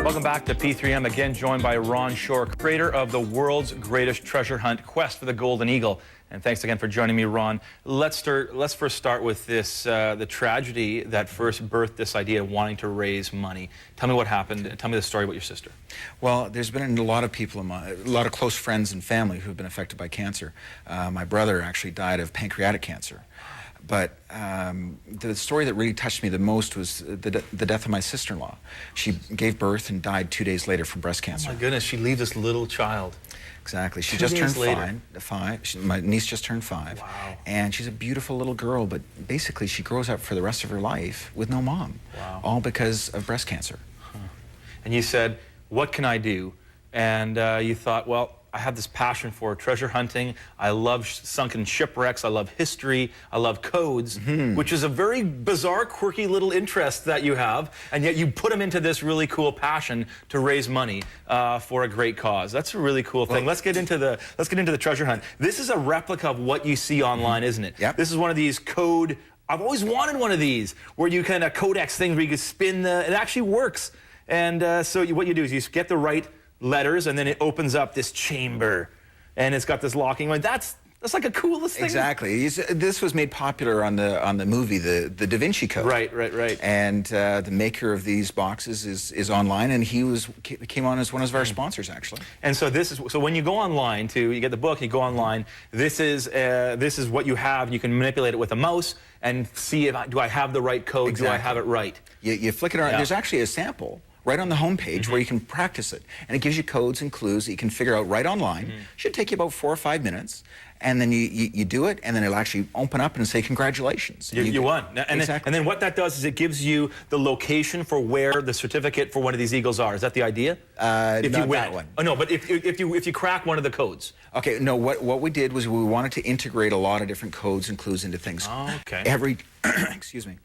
Welcome back to P3. I'm again joined by Ron Shore, creator of the world's greatest treasure hunt, Quest for the Golden Eagle. And thanks again for joining me, Ron. Let's first start with this, the tragedy that first birthed this idea of wanting to raise money. Tell me what happened. Tell me the story about your sister. Well, there's been a lot of people, a lot of close friends and family who've been affected by cancer. My brother actually died of pancreatic cancer. But the story that really touched me the most was the death of my sister-in-law. She gave birth and died 2 days later from breast cancer. Oh my goodness, she leaves this little child. Exactly. She just turned five. My niece just turned 5. Wow. And she's a beautiful little girl, but basically she grows up for the rest of her life with no mom. Wow. All because of breast cancer. Huh. And you said, what can I do? And you thought, well, I have this passion for treasure hunting. I love sunken shipwrecks. I love history. I love codes, which is a very bizarre, quirky little interest that you have, and yet you put them into this really cool passion to raise money for a great cause. That's a really cool thing. Let's get into the treasure hunt. This is a replica of what you see online, isn't it? Yep. This is one of these code. I've always wanted one of these where you kind of codex things where you can spin the. It actually works. And so what you do is you get the right letters, and then it opens up this chamber, and it's got this locking. Like that's like a coolest thing. Exactly. This was made popular on the movie, the Da Vinci Code. Right. And the maker of these boxes is online, and he came on as one of our sponsors, actually. And so so when you go online you get the book, you go online. This is what you have. You can manipulate it with a mouse and see if do I have the right code? Exactly. Do I have it right? You flick it around. Yeah. There's actually a sample right on the home page where you can practice it. And it gives you codes and clues that you can figure out right online. Should take you about 4 or 5 minutes. And then you do it, and then it'll actually open up and say, congratulations. You won. Exactly. And then what that does is it gives you the location for where the certificate for one of these eagles are. Is that the idea? If you win that one. Oh, no, but if you crack one of the codes. Okay, no, what we did was we wanted to integrate a lot of different codes and clues into things. Oh, okay. Excuse me.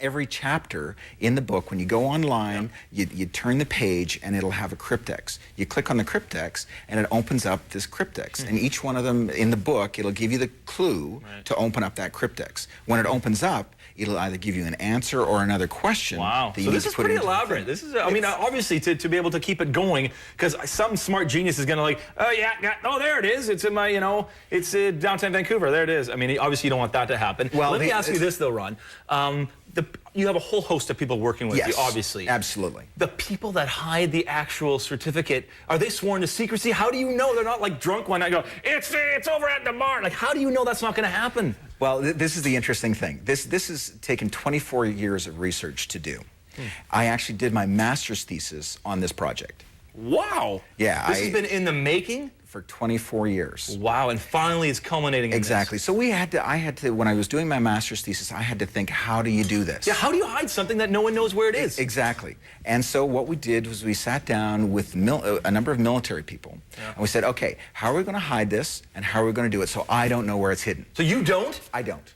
Every chapter in the book, when you go online, you turn the page and it'll have a cryptex. You click on the cryptex and it opens up this cryptex. And each one of them in the book, it'll give you the clue to open up that cryptex. When it opens up, it'll either give you an answer or another question. Wow. So this is pretty elaborate. This is, I mean, obviously to be able to keep it going, because some smart genius is going to oh, there it is. It's in my, it's downtown Vancouver. There it is. I mean, obviously you don't want that to happen. Well, let me ask you this though, Ron. You have a whole host of people working with you, obviously. Absolutely. The people that hide the actual certificate, are they sworn to secrecy? How do you know they're not like drunk one night and go, it's over at the bar? Like, how do you know that's not going to happen? Well, this is the interesting thing. This has taken 24 years of research to do. I actually did my master's thesis on this project. Wow. Yeah. This has been in the making? For 24 years. Wow, and finally it's culminating in Exactly. this. So I had to, when I was doing my master's thesis, I had to think, how do you do this? Yeah, how do you hide something that no one knows where it is? Exactly. And so what we did was we sat down with a number of military people, and we said, okay, how are we going to hide this, and how are we going to do it so I don't know where it's hidden? So you don't? I don't.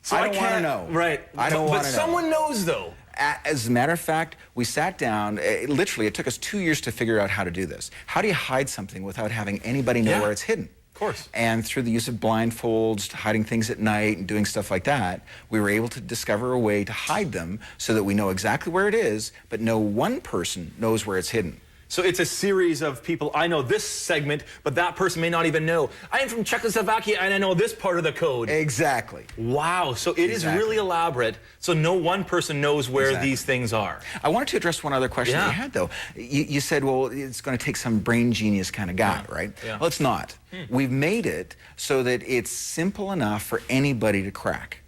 So I don't want to know. Right. I don't want to know. But someone knows, though. As a matter of fact, we sat down, literally it took us 2 years to figure out how to do this. How do you hide something without having anybody know where it's hidden? Of course. And through the use of blindfolds, hiding things at night and doing stuff like that, we were able to discover a way to hide them so that we know exactly where it is, but no one person knows where it's hidden. So it's a series of people. I know this segment, but that person may not even know. I am from Czechoslovakia, and I know this part of the code. Exactly. Wow. So it is really elaborate. So no one person knows where these things are. I wanted to address one other question you had, though. You said, well, it's going to take some brain genius kind of guy, right? Yeah. Well, it's not. We've made it so that it's simple enough for anybody to crack.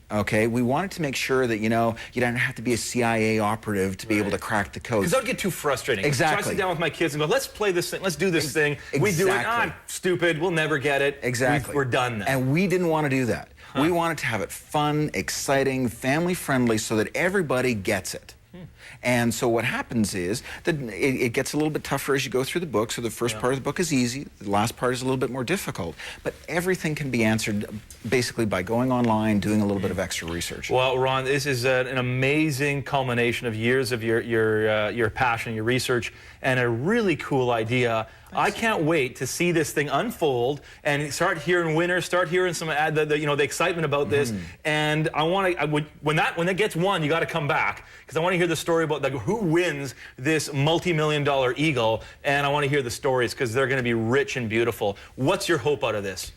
Okay, we wanted to make sure that, you don't have to be a CIA operative to be able to crack the code. Because that would get too frustrating. Exactly. So I sit down with my kids and go, let's play this thing, let's do this thing. Exactly. We do it, stupid, we'll never get it. Exactly. We're done now. And we didn't want to do that. We wanted to have it fun, exciting, family-friendly so that everybody gets it. And so what happens is that it gets a little bit tougher as you go through the book. So the first part of the book is easy. The last part is a little bit more difficult. But everything can be answered basically by going online, doing a little bit of extra research. Well, Ron, this is an amazing culmination of years of your passion, your research, and a really cool idea. I can't wait to see this thing unfold and start hearing winners, start hearing some the excitement about this. And I want to when that gets won, you got to come back because I want to hear the story story about like, who wins this multi-million-dollar eagle, and I want to hear the stories because they're going to be rich and beautiful. What's your hope out of this?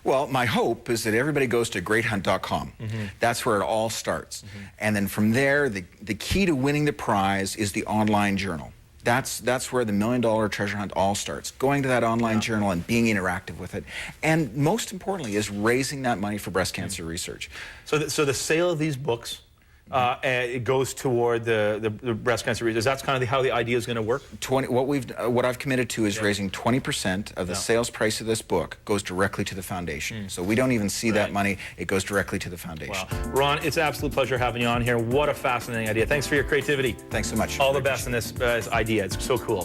Well, my hope is that everybody goes to greathunt.com. That's where it all starts. And then from there, the key to winning the prize is the online journal. That's where the $1 Million Treasure Hunt all starts. Going to that online journal and being interactive with it. And most importantly is raising that money for breast cancer research. So the sale of these books, it goes toward the breast cancer research. That's kind of how the idea is going to work? What I've committed to is raising 20% of the sales price of this book goes directly to the foundation. So we don't even see that money. It goes directly to the foundation. Wow. Ron, it's an absolute pleasure having you on here. What a fascinating idea. Thanks for your creativity. Thanks so much. All the best in this idea. It's so cool.